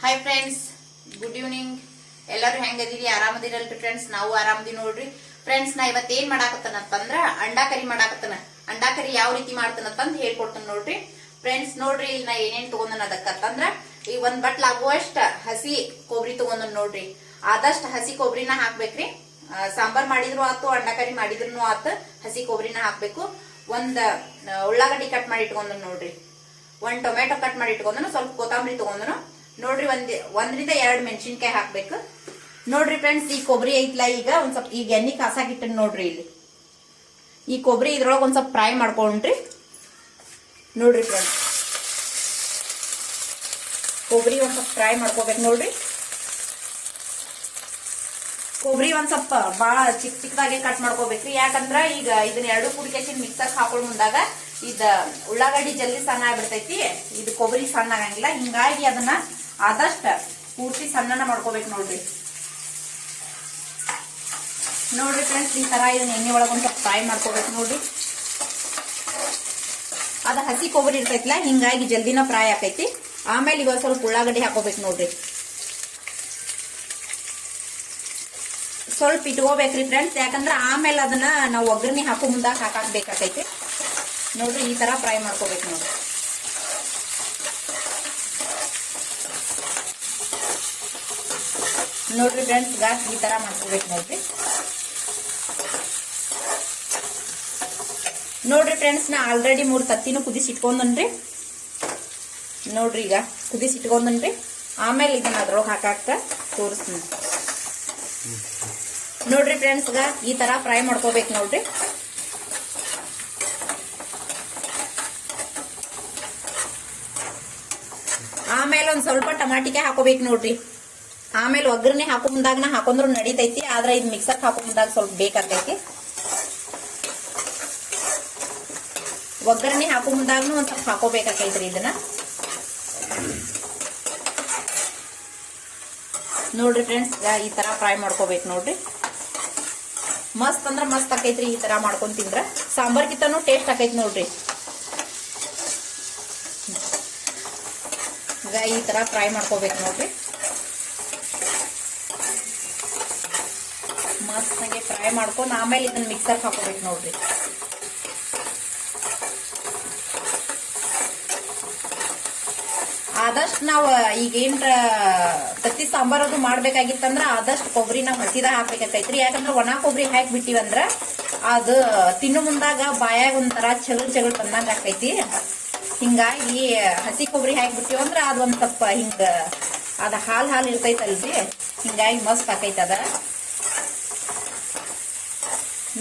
Hi friends, good evening. ಎಲ್ಲರೂ ಹೆಂಗದಿರಿ? ಆರಾಮದಿರಲ್ರಿ friends? ನಾವು ಆರಾಮದಿ ನೋಡ್ರಿ ಫ್ರೆಂಡ್ಸ್. ನಾ ಇವತ್ತು ಏನ್ ಮಾಡಾಕತ್ತನಂತಂದ್ರ ಅಂಡಾ ಕರಿ ಮಾಡಾಕತ್ತನ. ಅಂಡಾ ಕರಿ ಯಾವ ರೀತಿ ಮಾಡ್ತಾನಂತಂದ್ ಹೇಳ್ಕೊಡ್ತಾನ ನೋಡ್ರಿ ಫ್ರೆಂಡ್ಸ್. ನೋಡ್ರಿ ಇಲ್ಲಿ ನಾ ಏನೇನ್ ತಗೊಂಡನ ಅದಕ್ಕಂದ್ರ ಈ ಒಂದ್ ಬಟ್ಲ ಆಗುವಷ್ಟ ಹಸಿ ಕೊಬ್ಬರಿ ತಗೊಂಡನ್ ನೋಡ್ರಿ. ಆದಷ್ಟ ಹಸಿ ಕೊಬ್ಬರಿನ ಹಾಕ್ಬೇಕ್ರಿ. ಸಾಂಬಾರ್ ಮಾಡಿದ್ರು ಆತು, ಅಂಡಾ ಕರಿ ಮಾಡಿದ್ರು ಆತು, ಹಸಿ ಕೊಬ್ಬರಿನ ಹಾಕ್ಬೇಕು. ಒಂದ್ ಉಳ್ಳಾಗಡ್ಡಿ ಕಟ್ ಮಾಡಿ ಇಟ್ಕೊಂಡನ್ ನೋಡ್ರಿ. ಒಂದ್ ಟೊಮೆಟೊ ಕಟ್ ಮಾಡಿ ಇಟ್ಕೊಂಡನು. ಸ್ವಲ್ಪ ಕೊತ್ತಂಬರಿ ತಗೊಂಡನು ನೋಡ್ರಿ. ಒಂದ್ರಿಂದ 2 ಮೆಣಸಿನ್ಕಾಯಿ ಹಾಕ್ಬೇಕು ನೋಡ್ರಿ ಫ್ರೆಂಡ್ಸ್. ಈ ಕೊಬ್ಬರಿ ಐತ್ಲಾ, ಈಗ ಒಂದ್ ಸ್ವಲ್ಪ ಈಗ ಎಣ್ಣೆ ಕಾಸಾಕಿಟ್ಟನ್ ನೋಡ್ರಿ. ಇಲ್ಲಿ ಈ ಕೊಬ್ಬರಿ ಇದ್ರೊಳಗೆ ಒಂದ್ ಸ್ವಲ್ಪ ಫ್ರೈ ಮಾಡ್ಕೊಂಡ್ರಿ ನೋಡ್ರಿ ಫ್ರೆಂಡ್ಸ್. ಕೊಬ್ಬರಿ ಒಂದ್ ಸ್ವಲ್ಪ ಫ್ರೈ ಮಾಡ್ಕೋಬೇಕು ನೋಡ್ರಿ. ಕೊಬ್ಬರಿ ಒಂದ್ ಸ್ವಲ್ಪ ಬಾಳ ಚಿಕ್ಕದಾಗೆ ಕಟ್ ಮಾಡ್ಕೋಬೇಕ್ರಿ. ಯಾಕಂದ್ರ ಈಗ ಇದನ್ನ 2 ಕುಡಿಕೆಸಿ ಮಿಕ್ಸರ್ ಹಾಕೊಳ್ಳೋ ಮುಂದಾಗ ಇದ ಉಳ್ಳಾಗಡ್ಡಿ ಜಲ್ದಿ ಸಣ್ಣ ಆಗ್ಬಿಡ್ತೈತಿ, ಇದು ಕೊಬ್ಬರಿ ಸಣ್ಣ ಆಗಂಗಿಲ್ಲ. ಹಿಂಗಾಗಿ ಅದನ್ನ ಆದಷ್ಟ ಪೂರ್ತಿ ಸಣ್ಣನ ಮಾಡ್ಕೋಬೇಕು ನೋಡ್ರಿ. ನೋಡ್ರಿ ಫ್ರೆಂಡ್ಸ್, ಈ ತರ ಇದನ್ನ ಎಣ್ಣೆ ಒಳಗೆ ಒಂದ್ ಸ್ವಲ್ಪ ಫ್ರೈ ಮಾಡ್ಕೋಬೇಕು ನೋಡ್ರಿ. ಅದ ಹಸಿ ಕೊಬ್ಬರಿ ಇರ್ತೈತಿಲ್ಲ, ಹಿಂಗಾಗಿ ಜಲ್ದಿನ ಫ್ರೈ ಆಕೈತಿ. ಆಮೇಲೆ ಈಗ ಸ್ವಲ್ಪ ಉಳ್ಳಾಗಡ್ಡಿ ಹಾಕೋಬೇಕು ನೋಡ್ರಿ. ಸ್ವಲ್ಪ ಇಟ್ಕೋಬೇಕ್ರಿ ಫ್ರೆಂಡ್ಸ್, ಯಾಕಂದ್ರ ಆಮೇಲೆ ಅದನ್ನ ನಾವು ಒಗ್ಗರಣೆ ಹಾಕೋ ಮುಂದಾಗ ಹಾಕಾಕ್ಬೇಕಾಕೈತಿ ನೋಡ್ರಿ. ಈ ತರ ಫ್ರೈ ಮಾಡ್ಕೋಬೇಕು ನೋಡ್ರಿ. ನೋಡ್ರಿ ಫ್ರೆಂಡ್ಸ್, ಈ ತರ ಮಾಡ್ಕೋಬೇಕು ನೋಡ್ರಿ. ನೋಡ್ರಿ ಫ್ರೆಂಡ್ಸ್, ನಾ ಆಲ್ರೆಡಿ 3 ತತ್ತಿನೂ ಕುದಿಸಿಟ್ಕೊಂಡನ್ರಿ ನೋಡ್ರಿ. ಈಗ ಕುದಿಸಿಟ್ಕೊಂಡನ್ರಿ. ಆಮೇಲೆ ಇದನ್ನ ಅದ್ರೊಳಗೆ ಹಾಕಾಕ ತೋರಿಸ್ತೀನಿ ನೋಡ್ರಿ ಫ್ರೆಂಡ್ಸ್. ಈ ತರ ಫ್ರೈ ಮಾಡ್ಕೋಬೇಕು ನೋಡ್ರಿ. ಆಮೇಲೆ ಒಂದ್ ಸ್ವಲ್ಪ ಟಮಾಟಿಕಾಯಿ ಹಾಕೋಬೇಕು ನೋಡ್ರಿ. ಆಮೇಲೆ ಒಗ್ಗರಣೆ ಹಾಕೋ ಮುಂದಾಗ ಹಾಕೊಂಡ್ರು ನಡಿತೈತಿ, ಆದ್ರೆ ಇದು ಮಿಕ್ಸರ್ ಹಾಕೋ ಮುಂದಾಗ ಸ್ವಲ್ಪ ಬೇಕಾಗೈತಿ. ಒಗ್ಗರಣೆ ಹಾಕೋ ಮುಂದಾಗ್ನು ಒಂದ್ ಸ್ವಲ್ಪ ಹಾಕೋಬೇಕಾಗೈತ್ರಿ ಇದನ್ನ ನೋಡ್ರಿ ಫ್ರೆಂಡ್ಸ್. ಈ ತರ ಫ್ರೈ ಮಾಡ್ಕೋಬೇಕು ನೋಡ್ರಿ. ಮಸ್ತ್ ಅಂದ್ರ ಮಸ್ತ್ ಆಕೈತ್ರಿ. ಈ ತರ ಮಾಡ್ಕೊಂಡ್ ತಿಂದ್ರ ಸಾಂಬಾರ್ಗಿಂತನೂ ಟೇಸ್ಟ್ ಆಕೈತಿ ನೋಡ್ರಿ. ಈಗ ಈ ತರ ಫ್ರೈ ಮಾಡ್ಕೋಬೇಕು ನೋಡ್ರಿ. ಮಸ್ತ್ ನಂಗೆ ಫ್ರೈ ಮಾಡ್ಕೊಂಡು ಆಮೇಲೆ ಇದನ್ನ ಮಿಕ್ಸರ್ ಹಾಕೋಬೇಕು ನೋಡ್ರಿ. ಆದಷ್ಟು ನಾವು ಈಗ ಏನ್ರ ತತ್ತಿ ಸಾಂಬಾರ್ ಅದು ಮಾಡ್ಬೇಕಾಗಿತ್ತಂದ್ರ ಆದಷ್ಟು ಕೊಬ್ಬರಿ ನಾವು ಹಸಿದ ಹಾಕ್ಬೇಕಾಗೈತ್ರಿ. ಯಾಕಂದ್ರ ಒಣ ಕೊಬ್ಬರಿ ಹಾಕಿ ಬಿಟ್ಟಿವಂದ್ರ ಅದು ತಿನ್ನು ಮುಂದಾಗ ಬಾಯಾಗ ಒಂಥರ ಚಗಲ್ ಬಂದಂಗ ಆಕೈತಿ. ಹಿಂಗಾಗಿ ಹಸಿ ಕೊಬ್ಬರಿ ಹಾಕಿ ಬಿಟ್ಟಿವಂದ್ರ ಅದ್ ಒಂದ್ ಸ್ವಲ್ಪ ಹಿಂಗ ಅದ ಹಾಲ್ ಇರ್ತೈತಲ್ರಿ, ಹಿಂಗಾಗಿ ಮಸ್ತ್ ಆಕೈತಿ ಅದ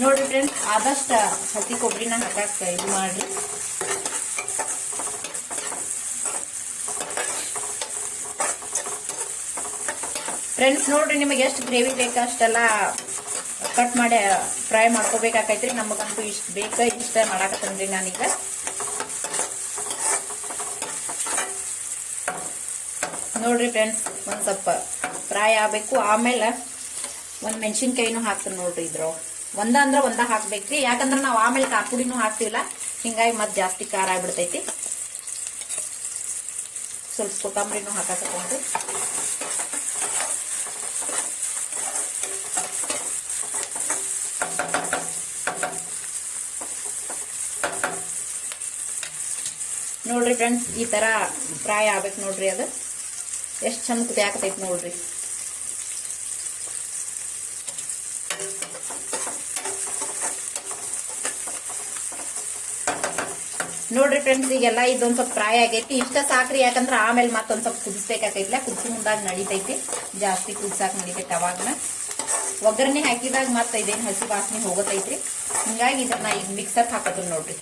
ನೋಡ್ರಿ ಫ್ರೆಂಡ್ಸ್. ಆದಷ್ಟ ಹಸಿ ಕೊಬ್ಬರಿನ ಹಾಕಾಕ ಇದು ಮಾಡ್ರಿ. ಫ್ರೆಂಡ್ಸ್ ನೋಡ್ರಿ, ನಿಮಗೆ ಎಷ್ಟು ಗ್ರೇವಿ ಬೇಕು ಅಷ್ಟೆಲ್ಲ ಕಟ್ ಮಾಡಿ ಫ್ರೈ ಮಾಡ್ಕೋಬೇಕಾಕೈತ್ರಿ. ನಮಗಂತೂ ಇಷ್ಟ ಬೇಕ, ಇಷ್ಟ ಮಾಡಾಕತ್ತನ್ರಿ ನಾನೀಗ. ನೋಡ್ರಿ ಫ್ರೆಂಡ್ಸ್, ಒಂದ್ ಸ್ವಲ್ಪ ಫ್ರೈ ಆಗ್ಬೇಕು. ಆಮೇಲೆ ಒಂದ್ ಮೆಣಸಿನ್ಕಾಯಿನೂ ಹಾಕ್ತೀನಿ ನೋಡ್ರಿ. ಇದ್ರ ಒಂದ ಹಾಕ್ಬೇಕ್ರಿ. ಯಾಕಂದ್ರ ನಾವ್ ಆಮೇಲೆ ಕಾಪುಡಿನೂ ಹಾಕ್ತಿವಿಲ್ಲ, ಹಿಂಗಾಗಿ ಮತ್ ಜಾಸ್ತಿ ಖಾರ ಆಗ್ಬಿಡ್ತೈತಿ. ಸ್ವಲ್ಪ ಕೊತ್ತಂಬರಿನೂ ಹಾಕಾಕತ್ತೀನ್ರಿ. ನೋಡ್ರಿ ಫ್ರೆಂಡ್ಸ್, ಈ ತರ ಫ್ರೈ ಆಗ್ಬೇಕು ನೋಡ್ರಿ. ಅದು ಎಷ್ಟ್ ಚಂದ ಕುದಿಯಾಕತೈತಿ ನೋಡ್ರಿ. ನೋಡ್ರಿ ಫ್ರೆಂಡ್ಸ್, ಈಗೆಲ್ಲ ಇದೊಂದ್ ಸ್ವಲ್ಪ ಫ್ರೈ ಆಗೈತಿ. ಇಷ್ಟ ಸಾಕ್ರಿ, ಯಾಕಂದ್ರ ಆಮೇಲೆ ಮತ್ತೊಂದ್ ಸ್ವಲ್ಪ ಕುದಿಸ್ಬೇಕಾಗೈತಿಲ್ಲ. ಕುದಿಸಿ ಮುಂದಾಗ ನಡಿತೈತಿ, ಜಾಸ್ತಿ ಕುದಿಸಾಕ್ ನಡಿತೈತಿ. ಅವಾಗನ ಒಗ್ಗರಣೆ ಹಾಕಿದಾಗ ಮತ್ತ ಇದೇನ್ ಹಸಿ ವಾಸನೆ ಹೋಗತೈತ್ರಿ. ಹಿಂಗಾಗಿ ಇದನ್ನ ಈಗ ಮಿಕ್ಸರ್ ಹಾಕೋದು ನೋಡ್ರಿ.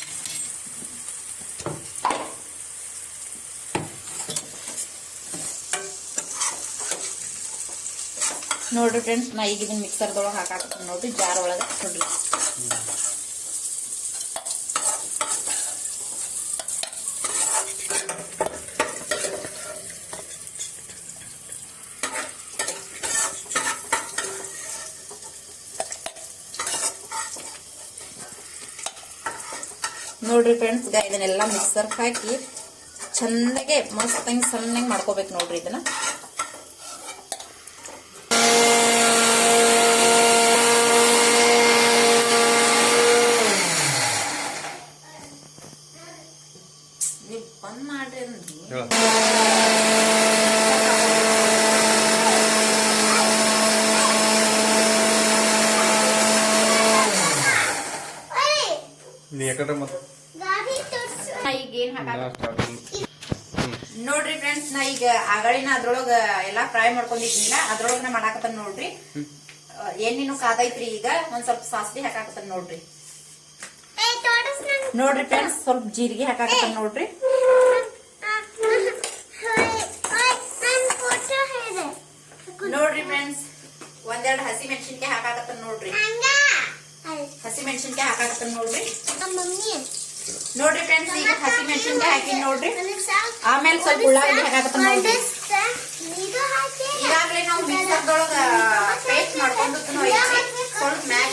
ನೋಡ್ರಿ ಫ್ರೆಂಡ್ಸ್, ನಾ ಈಗ ಇದನ್ನ ಮಿಕ್ಸರ್ದೊಳಗೆ ಹಾಕಾಕತ್ತೀನಿ ನೋಡ್ರಿ, ಜಾರ್ ಒಳಗ ನೋಡ್ರಿ. ನೋಡ್ರಿ ಫ್ರೆಂಡ್ಸ್, ಇದನ್ನೆಲ್ಲ ಮಿಕ್ಸರ್ ಹಾಕಿ ಚಂದಾಗೆ ಮಸ್ತ್ ಸಣ್ಣಗೆ ಮಾಡ್ಕೋಬೇಕು ನೋಡ್ರಿ. ಇದನ್ನ ಈಗ ಏನ್ ನೋಡ್ರಿ ಫ್ರೆಂಡ್ಸ್, ನಾ ಈಗ ಆಗಳಿನ ಅದ್ರೊಳಗ ಎಲ್ಲಾ ಫ್ರೈ ಮಾಡ್ಕೊಂಡಿದ್ನಿಲ್ಲ, ಅದ್ರೊಳಗ ಮಾಡಾಕತ್ತ ನೋಡ್ರಿ. ಎಣ್ಣಿನೂ ಕಾದೈತ್ರಿ. ಈಗ ಒಂದ್ ಸ್ವಲ್ಪ ಸಾಸಿವೆ ಹಾಕಾಕತ್ತ ನೋಡ್ರಿ. ನೋಡ್ರಿ ಫ್ರೆಂಡ್ಸ್, ಸ್ವಲ್ಪ ಜೀರಿಗೆ ಹಾಕಾಕತ್ತ ನೋಡ್ರಿ. ನೋಡ್ರಿ ಫ್ರೆಂಡ್ಸ್, ಒಂದೆರಡು ಹಸಿ ಮೆಣಸಿನ್ಕಾಯಿ ಹಾಕಾಕತ್ತ ನೋಡ್ರಿ. ಹಸಿ ಮೆಣಸಿನ್ಕಾಯಿ ಹಾಕಾಕತ್ತ ನೋಡ್ರಿ. ನೋಡ್ರಿ ಫ್ರೆಂಡ್ಸ್, ಈಗ ಹಸಿ ಮೆಣಸಿನ್ಕಾಯಿ ಹಾಕಿನ್ ನೋಡ್ರಿ. ಆಮೇಲೆ ಸ್ವಲ್ಪ ಉಳ್ಳಾಗಡ್ಡಿ ಹಾಕಾಕತ್ತ ನೋಡ್ರಿ. ಈಗಾಗಲೇ ನಾವು ಮಿಕ್ಸರ್ದೊಳಗ ಪೇಸ್ಟ್ ಮಾಡ್ಕೊಂಡು ಸ್ವಲ್ಪ ಮ್ಯಾಗ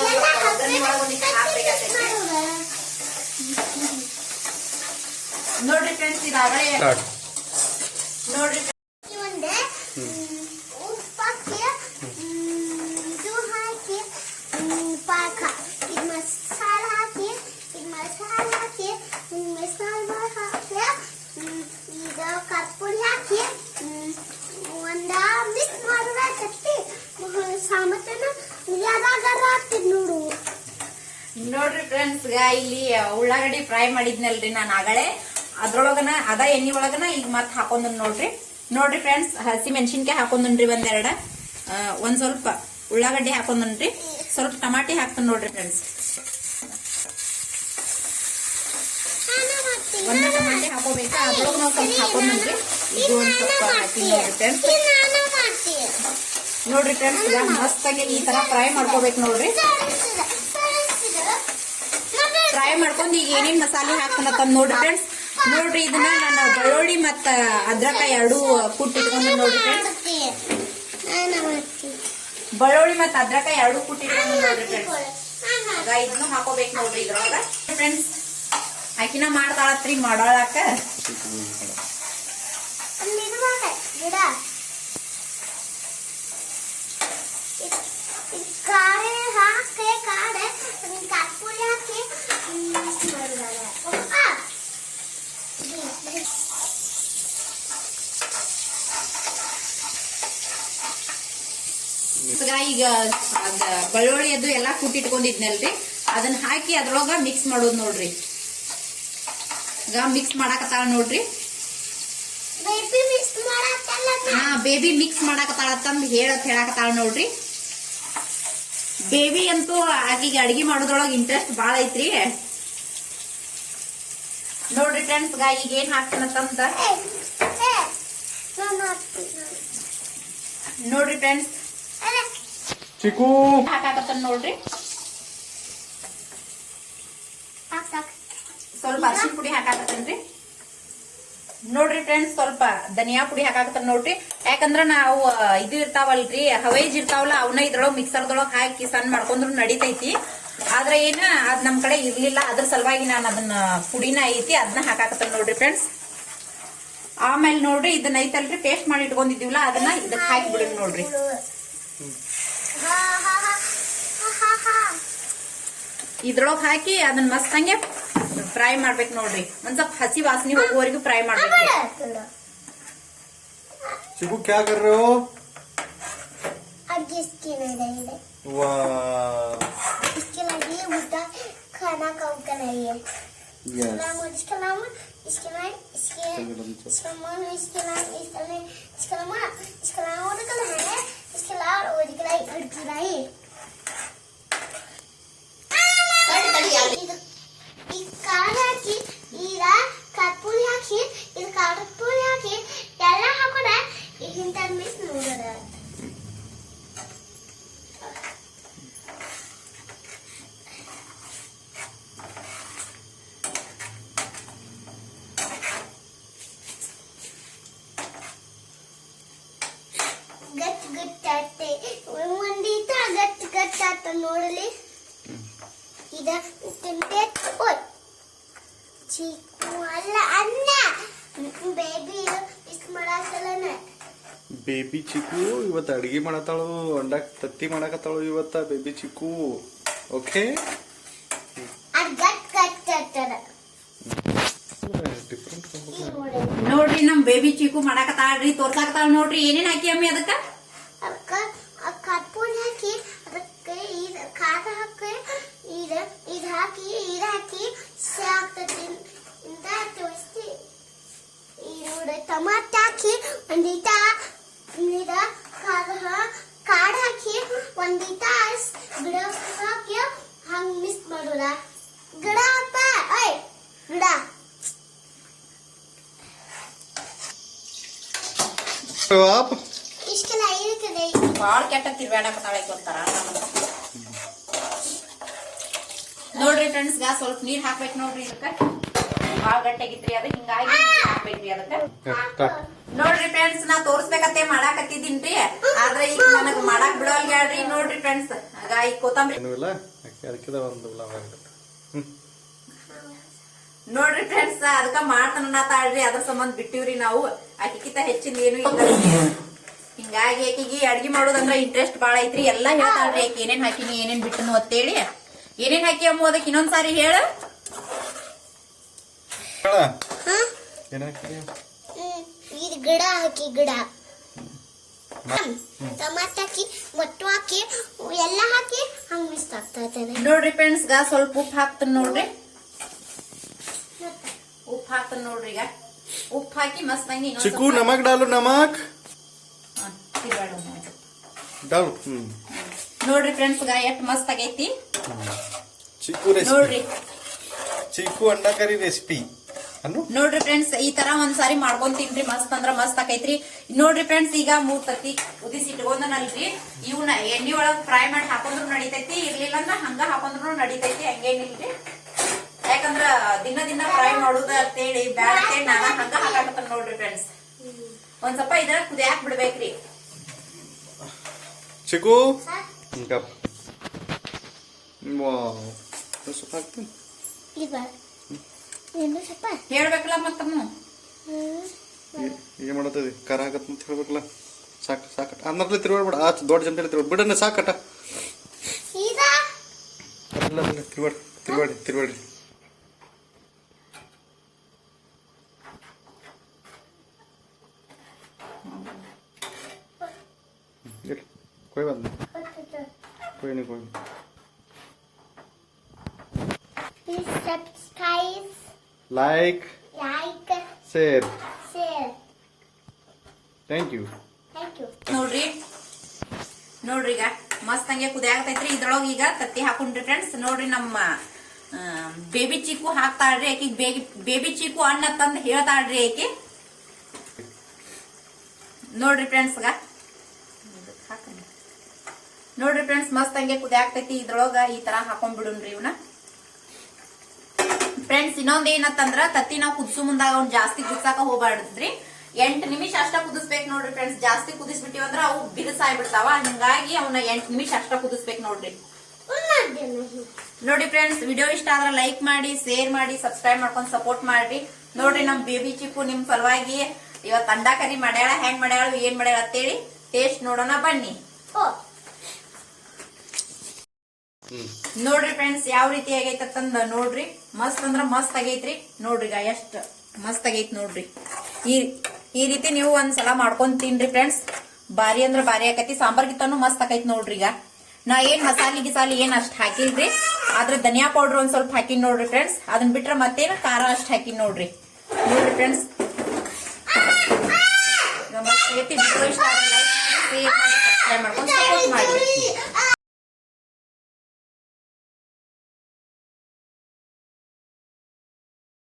ಒಗ್ಗರಣೆ ಒಳಗ ಒಂದಿಷ್ಟು ಹಾಕ್ಬೇಕಾಗ್ತೈತಿ. ನೋಡ್ರಿ ಫ್ರೆಂಡ್ಸ್, ಇದಾಗಲೇ ನೋಡ್ರಿ ನೋಡ್ರಿ ಫ್ರೆಂಡ್ಸ್, ಇಲ್ಲಿ ಉಳ್ಳಾಗಡ್ಡಿ ಫ್ರೈ ಮಾಡಿದ್ನಲ್ರಿ ನಾನು ಆಗಳೆ. ಅದ್ರೊಳಗನ ಅದ ಎಣ್ಣಿ ಒಳಗನ ಈಗ ಮತ್ ಹಾಕೊಂಡ್ ನೋಡ್ರಿ. ನೋಡ್ರಿ ಫ್ರೆಂಡ್ಸ್, ಹಸಿ ಮೆಣಸಿನ್ಕಾಯಿ ಹಾಕೊಂಡ್ರಿ ಒಂದೆರಡ, ಒಂದ್ ಸ್ವಲ್ಪ ಉಳ್ಳಾಗಡ್ಡಿ ಹಾಕೊಂಡ್ರಿ, ಸ್ವಲ್ಪ ಟಮಾಟಿ ಹಾಕ್ತಾನ ನೋಡ್ರಿ ಫ್ರೆಂಡ್ಸ್. ಒಂದೇ ಟಮಾಟಿ ಹಾಕೋಬೇಕಾ, ಅದ್ರೊಳಗ ನಾವು ಸ್ವಲ್ಪ ಹಾಕೊಂಡ್ರಿ. ಈಗ ಒಂದ್ ಸ್ವಲ್ಪ ಹಾಕಿ ನೋಡ್ರಿ ಫ್ರೆಂಡ್ಸ್. ನೋಡ್ರಿ ಫ್ರೆಂಡ್ಸ್, ಈಗ ಮಸ್ತಾಗಿ ಈ ತರ ಫ್ರೈ ಮಾಡ್ಕೋಬೇಕು ನೋಡ್ರಿ. ಫ್ರೈ ಮಾಡ್ಕೊಂಡು ಈಗ ಏನೇನ್ ಮಸಾಲೆ ಹಾಕ್ತಾನಂತ ನೋಡ್ರಿ ಫ್ರೆಂಡ್ಸ್. ನೋಡ್ರಿ, ಇದನ್ನ ನಾನು ಬೆಳ್ಳುಳ್ಳಿ ಮತ್ತ ಅದ್ರಕ ಎರಡು ಕುಟ್ಟಿಟ್ಕೊಂಡು ನೋಡ್ರಿ ಫ್ರೆಂಡ್ಸ್. ಬೆಳ್ಳುಳ್ಳಿ ಮತ್ತ ಅದ್ರಕ ಎರಡು ಕುಟ್ಟಿಟ್ಕೊಂಡು ನೋಡ್ರಿ ಫ್ರೆಂಡ್ಸ್. ಈಗ ಇದನ್ನು ಹಾಕೋಬೇಕು ನೋಡ್ರಿ ಇದ್ರೊಳಗ ಫ್ರೆಂಡ್ಸ್. ಆಕಿನ ಮಾಡ್ತಾಳತ್ರಿ ಮಾಡಾಳಕ. ಈಗ ಬೆಳ್ಳುಳ್ಳಿ ಅದು ಎಲ್ಲಾ ಕುಟ್ಟಿಟ್ಕೊಂಡಿದ್ನಲ್ರಿ, ಅದನ್ನ ಹಾಕಿ ಅದ್ರೊಳಗ ಮಿಕ್ಸ್ ಮಾಡೋದು ನೋಡ್ರಿ. ಈಗ ಮಿಕ್ಸ್ ಮಾಡಾಕತ್ತಾಳ ನೋಡ್ರಿ. ಬೇಬಿ ಮಿಕ್ಸ್ ಮಾಡಾಕತ್ತಾಳಂತಂದ್ ಹೇಳಾಕತ್ತಾಳ ನೋಡ್ರಿ. ಬೇಬಿ ಅಂತೂ ಆಕಿಗೆ ಅಡ್ಗಿ ಮಾಡೋದ್ರೊಳಗ ಇಂಟ್ರೆಸ್ಟ್ ಬಾಳ ಐತ್ರಿ ನೋಡ್ರಿ ಫ್ರೆಂಡ್ಸ್. ಈಗ ಏನ್ ಹಾಕ್ತಾನಂತ ನೋಡ್ರಿ ಫ್ರೆಂಡ್ಸ್, ಚಿಕ್ಕು ಹಾಕಾಕತ್ತಾನ ನೋಡ್ರಿ. ಸ್ವಲ್ಪ ಅರಿಶಿನ ಪುಡಿ ಹಾಕಾಕತ್ತನ್ರಿ ನೋಡ್ರಿ ಫ್ರೆಂಡ್ಸ್. ಸ್ವಲ್ಪ ಧನಿಯಾ ಪುಡಿ ಹಾಕಾಕತ್ತಾನ ನೋಡ್ರಿ. ಯಾಕಂದ್ರ ನಾವು ಇದು ಇರ್ತಾವಲ್ರಿ, ಹವೈಜ್ ಇರ್ತಾವಲ್ಲ, ಅವನ್ನ ಇದ್ರೊಳಗ್ ಮಿಕ್ಸರ್ದೊಳಗ್ ಹಾಕಿ ಸಣ್ಣ ಮಾಡ್ಕೊಂಡ್ರು ನಡಿತೈತಿ. ಆದ್ರೆ ಏನ ಅದ್ ನಮ್ ಕಡೆ ಇರ್ಲಿಲ್ಲ, ಅದ್ರ ಸಲುವಾಗಿ ನಾನು ಅದನ್ನ ಪುಡಿನ ಐತಿ ಅದನ್ನ ಹಾಕಾಕತ್ತಾನ ನೋಡ್ರಿ ಫ್ರೆಂಡ್ಸ್. ಆಮೇಲೆ ನೋಡ್ರಿ, ಇದನ್ನ ಐತಲ್ರಿ ಪೇಸ್ಟ್ ಮಾಡಿ ಇಟ್ಕೊಂಡಿದೀವಲ್ಲ, ಅದನ್ನ ಇದಕ್ಕೆ ಹಾಕಿ ಬಿಡಿ ನೋಡ್ರಿ. ಇದ್ರೊಳಗ್ ಹಾಕಿ ಅದನ್ನ ಮಸ್ತ್ ಹಂಗೆ ಫ್ರೈ ಮಾಡ್ಬೇಕು ನೋಡ್ರಿ. ಒಂದ್ ಸ್ವಲ್ಪ ಹಸಿ ವಾಸನೆ ಹೋಗುವವರೆಗೂ ಫ್ರೈ ಮಾಡ್ಬೇಕು. चिकू क्या कर रहे हो? इसके लिए उल्टा खाना खाऊ कर रही है. इसके ನೋಡಲಿ ಇದ ತಿಂತೆ ಓಯ್ ಚಿಕ್ಕು ಅಲ್ಲ ಅನ್ನ ಬೇಬಿ ಇಷ್ಟ ಮಾಡಾಕಲ್ಲನ. ಬೇಬಿ ಚಿಕ್ಕು ಇವತ್ತು ಅಡಿಗೆ ಮಾಡತಾಳು, ಅಂಡ ತತ್ತಿ ಮಾಡಾಕತ್ತಾಳು ಇವತ್ತ ಬೇಬಿ ಚಿಕ್ಕು. ಓಕೆ, ನೋಡ್ರಿ ನಮ್ ಬೇಬಿ ಚಿಕ್ಕು ಮಾಡಾಕತ್ತಾಳ್ರಿ, ತೋರ್ಸಾಕತ್ತಾಳ ನೋಡ್ರಿ. ಏನೇನ್ ಹಾಕಿ ಅಮ್ಮಿ ಅದಕ್ಕ? ಕರ್ಪೂರ ಹಾಕಿ, ಅದಕ್ಕೆ ಖಾರ ಹಾಕಿ, ಇದು ಹಾಕಿ ಮಿಕ್ಸಿ ಆಗ್ತೈತಿ ಇಂದ ತೋರಿಸ್ತಿ ಈ ನೋಡಿ ಟಮಾಟ ಹಾಕಿ ಒಂದೀಟ ಕಾಡು ಹಾಕಿ ಒಂದೀಟ ಗಿಡ ಹಾಕಿ ಹಂಗ್ ಮಿಕ್ಸ್ ಮಾಡೋದ ಗಿಡ ಅಪ್ಪ ಓಯ್ ಗಿಡ आप ಇಷ್ಟೆಲ್ಲ ಇರ್ತದೆ ಬಾಳ ಕೆಟ್ಟ ತಿರ್ಗಾಡಕತ್ತಾಳ ಗೊತ್ತಾರ ನೋಡ್ರಿ ಫ್ರೆಂಡ್ಸ್ ಗ ಸ್ವಲ್ಪ ನೀರ್ ಹಾಕ್ಬೇಕು ನೋಡ್ರಿ ಇದಕ್ಕ ಬಾಳ ಗಟ್ಟಿಯಾಗಿತ್ರಿ ಅದು ಹಿಂಗಾಗಿ ನೀರ್ ಹಾಕ್ಬೇಕ್ರಿ ಅದಕ್ಕ ನೋಡ್ರಿ ಫ್ರೆಂಡ್ಸ್ ನಾ ತೋರ್ಸ್ಬೇಕತ್ತೆ ಮಾಡಾಕತ್ತಿದ್ದೀನ್ರಿ ಆದ್ರೆ ಈಗ ನನಗ್ ಮಾಡಾಕ್ ಬಿಡೋಲ್ಗ ಹೇಳ್ರಿ ನೋಡ್ರಿ ಫ್ರೆಂಡ್ಸ್ ಆಗ ಈಗ ಕೊತ್ತಂಬರಿ ಏನೂ ಇಲ್ಲ ಅದಕ್ಕಿದ ಒಂದು ನೋಡ್ರಿ ಫ್ರೆಂಡ್ಸ್ ಅದಕ್ಕ ಮಾಡ್ತಾನತಾಳ್ರಿ ಅದ್ರ ಸಂಬಂಧ ಬಿಟ್ಟಿವ್ರಿ ನಾವು ಆಕಿಕಿತ ಹೆಚ್ಚಿನ ಏನು ಇಲ್ಲ ಹಿಂಗಾಗಿ ಆಕಿಗೆ ಅಡ್ಗಿ ಮಾಡೋದಂದ್ರ ಇಂಟ್ರೆಸ್ಟ್ ಬಾಳ ಐತ್ರಿ ಎಲ್ಲಾ ಹೇಳ್ತಾಳ್ರಿ ಆಕಿ ಏನೇನ್ ಹಾಕಿನಿ ಏನೇನ್ ಬಿಟ್ಟನು ಅಂತೇಳಿ ಏನೇನ್ ಹಾಕಿ ಅಮ್ಮ ಅದಕ್ಕೆ ಇನ್ನೊಂದ್ಸಾರಿ ಹೇಳ ಇದು ಗಿಡ ಹಾಕಿ ಗಿಡ ಟಮಾಟ ಹಾಕಿ ಮೊಟ್ಟು ಹಾಕಿ ಎಲ್ಲ ಹಾಕಿ ಹಂಗ್ ಮಿಕ್ಸ್ ಆಗ್ತಾ ಇರ್ತದೆ ನೋಡ್ರಿ ಫ್ರೆಂಡ್ಸ್ ಗ ಸ್ವಲ್ಪ ಉಪ್ಪು ಹಾಕ್ತಾನ ನೋಡ್ರಿ ಉಪ್ಪು ಹಾಕ್ತಾನ ನೋಡ್ರಿ ಈಗ ಉಪ್ಪು ಹಾಕಿ ಮಸ್ತ್ ನಂಗೆ चिकू नमक डालो नमक डालो ನೋಡ್ರಿ ಫ್ರೆಂಡ್ಸ್ ಗ ಎಷ್ಟ್ ಮಸ್ತ್ ಆಗೈತಿ चिकू ನೋಡ್ರಿ चिकू अंडा करी रेसिपी ಅನ್ನು ನೋಡ್ರಿ ಫ್ರೆಂಡ್ಸ್ ಈ ತರ ಒಂದ್ಸಾರಿ ಮಾಡ್ಕೊಂಡ್ ತಿನ್ರಿ ಮಸ್ತ್ ಅಂದ್ರ ಮಸ್ತ್ ಆಕೈತ್ರಿ ನೋಡ್ರಿ ಫ್ರೆಂಡ್ಸ್ ಈಗ 3 ತತ್ತಿ ಉದಿಸಿ ಇಟ್ಕೊಂಡನಲ್ರಿ ಇವನ್ನ ಎಣ್ಣೆ ಒಳಗ್ ಫ್ರೈ ಮಾಡಿ ಹಾಕೊಂಡ್ರು ನಡಿತೈತಿ ಇರ್ಲಿಲ್ಲ ಅಂದ್ರ ಹಂಗ ಹಾಕೊಂಡ್ರು ನಡಿತೈತಿ ಹಂಗೇನಿಲ್ರಿ ಯಾಕಂದ್ರ ದಿನ ಫ್ರೈ ಮಾಡುದ ಅಂತೇಳಿ ಬ್ಯಾಡ ಅಂತೇಳಿ ನಾನ ಹಂಗ ಹಾಕಾಕತ್ತ ನೋಡ್ರಿ ಫ್ರೆಂಡ್ಸ್ ಒಂದ್ ಸ್ವಲ್ಪ ಇದ್ರ ಕುದಿಯಾಕ್ ಬಿಡ್ಬೇಕ್ರಿ चिकू इनका वाव ಸ್ವಲ್ಪ ಹಾಕ್ತೀನಿ ಈಗ ಏನು ಸ್ವಲ್ಪ ಹೇಳ್ಬೇಕಲ್ಲ ಮತ್ತಮ್ಮ ಏನ್ ಮಾಡತ್ತದಿ ಖಾರ ಆಗತ್ತ ಅಂತ ಹೇಳ್ಬೇಕಲ್ಲ ಸಾಕು ಸಾಕಟ ಅನ್ನರ್ಲಿ ತಿರುಗಾಡ್ಬೇಡ ಆ ದೊಡ್ಡ ಜನತೆಲಿ ತಿರುಗಾಡ್ ಬಿಡನ್ನ ಸಾಕಟ ಈಗ ಅಲ್ಲ ತಿರುಗಾಡಿ कोई बात नहीं कोई नहीं please subscribe like like share share thank you ನೋಡ್ರಿ ಈಗ ಮಸ್ತ್ ಹಂಗೆ ಕುದಿಯಾಗತೈತ್ರಿ ಇದ್ರೊಳಗ ಈಗ ತತ್ತಿ ಹಾಕೊಂಡ್ರಿ ಫ್ರೆಂಡ್ಸ್ ನೋಡ್ರಿ ನಮ್ಮ ಬೇಬಿ ಚಿಕ್ಕು ಹಾಕ್ತಾಳ್ರಿ ಆಕಿ ಬೇಬಿ ಚಿಕ್ಕು ಅಣ್ಣ ತಂದ್ ಹೇಳ್ತಾಳ್ರಿ ಆಕಿ ನೋಡ್ರಿ ಫ್ರೆಂಡ್ಸ್ ನೋಡ್ರಿ ಫ್ರೆಂಡ್ಸ್ ಮಸ್ತ್ ಹಂಗೆ ಕುದಿಯಾಗತೈತಿ ಇದ್ರೊಳಗ ಈ ತರ ಹಾಕೊಂಡ್ ಬಿಡುನ್ರಿ ಇವನ್ನ ಫ್ರೆಂಡ್ಸ್ ಇನ್ನೊಂದ್ ಏನತ್ತಂದ್ರ ತತ್ತಿ ನಾವು ಕುದಿಸು ಮುಂದಾಗ ಅವ್ನ ಜಾಸ್ತಿ ಕುದಿಸಾಕ ಹೋಗ್ಬಾರ್ದ್ರಿ 8 ನಿಮಿಷ ಅಷ್ಟ ಕುದಿಸ್ಬೇಕು ನೋಡ್ರಿ ಫ್ರೆಂಡ್ಸ್ ಜಾಸ್ತಿ ಕುದಿಸ್ಬಿಟ್ಟಿವಂದ್ರ ಅವು ಬಿರುಸಾಗ್ಬಿಡ್ತಾವ ಹಿಂಗಾಗಿ ಅವನ್ನ 8 ನಿಮಿಷ ಅಷ್ಟ ಕುದಿಸ್ಬೇಕು ನೋಡ್ರಿ ನೋಡಿ ಫ್ರೆಂಡ್ಸ್ ವಿಡಿಯೋ ಇಷ್ಟ ಆದ್ರ ಲೈಕ್ ಮಾಡಿ ಶೇರ್ ಮಾಡಿ ಸಬ್ಸ್ಕ್ರೈಬ್ ಮಾಡ್ಕೊಂಡು ಸಪೋರ್ಟ್ ಮಾಡ್ರಿ ನೋಡ್ರಿ ನಮ್ ಬೇಬಿ ಚಿಕ್ಕು ನಿಮ್ ಸಲುವಾಗಿ ಇವತ್ ಅಂಡಾ ಕರಿ ಮಾಡ್ಯಾಳ ಹೆಂಗ್ ಮಾಡ್ಯಾಳ ಏನ್ ಮಾಡ್ಯಾಳ ಅಂತೇಳಿ ಟೇಸ್ಟ್ ನೋಡೋಣ ಬನ್ನಿ ನೋಡ್ರಿ ಫ್ರೆಂಡ್ಸ್ ಯಾವ ರೀತಿ ಆಗೈತಂದ ನೋಡ್ರಿ ಮಸ್ತ್ ಅಂದ್ರ ಮಸ್ತ್ ಆಗೈತ್ರಿ ನೋಡ್ರಿ ಈಗ ಎಷ್ಟ್ ಮಸ್ತ್ ಆಗೈತ್ ನೋಡ್ರಿ ಈ ರೀತಿ ನೀವು ಒಂದ್ಸಲ ಮಾಡ್ಕೊಂಡ್ ತಿನ್ರಿ ಫ್ರೆಂಡ್ಸ್ ಬಾರಿ ಅಂದ್ರ ಬಾರಿ ಆಕೈತಿ ಸಾಂಬಾರ್ಗಿತ್ತಾನು ಮಸ್ತ್ ಆಕೈತಿ ನೋಡ್ರಿ ಈಗ ನಾ ಏನ್ ಮಸಾಲಿ ಗಿಸಾಲಿ ಏನ್ ಅಷ್ಟ್ ಹಾಕಿಲ್ರಿ ಆದ್ರೆ ಧನಿಯಾ ಪೌಡರ್ ಒಂದ್ ಸ್ವಲ್ಪ ಹಾಕಿನ್ ನೋಡ್ರಿ ಫ್ರೆಂಡ್ಸ್ ಅದನ್ ಬಿಟ್ರೆ ಮತ್ತೇನ ಖಾರ ಅಷ್ಟ್ ಹಾಕಿನ್ ನೋಡ್ರಿ ಫ್ರೆಂಡ್ಸ್ ಮಸ್ತ್ ಆಗೈತಿ. ವಿಡಿಯೋ ಇಷ್ಟ ಆದ್ರೆ ಲೈಕ್ ಮಾಡಿ, ಶೇರ್ ಮಾಡಿ, ಸಬ್ಸ್ಕ್ರೈಬ್ ಮಾಡ್ಕೊಂಡು ಸಪೋರ್ಟ್ ಮಾಡಿ.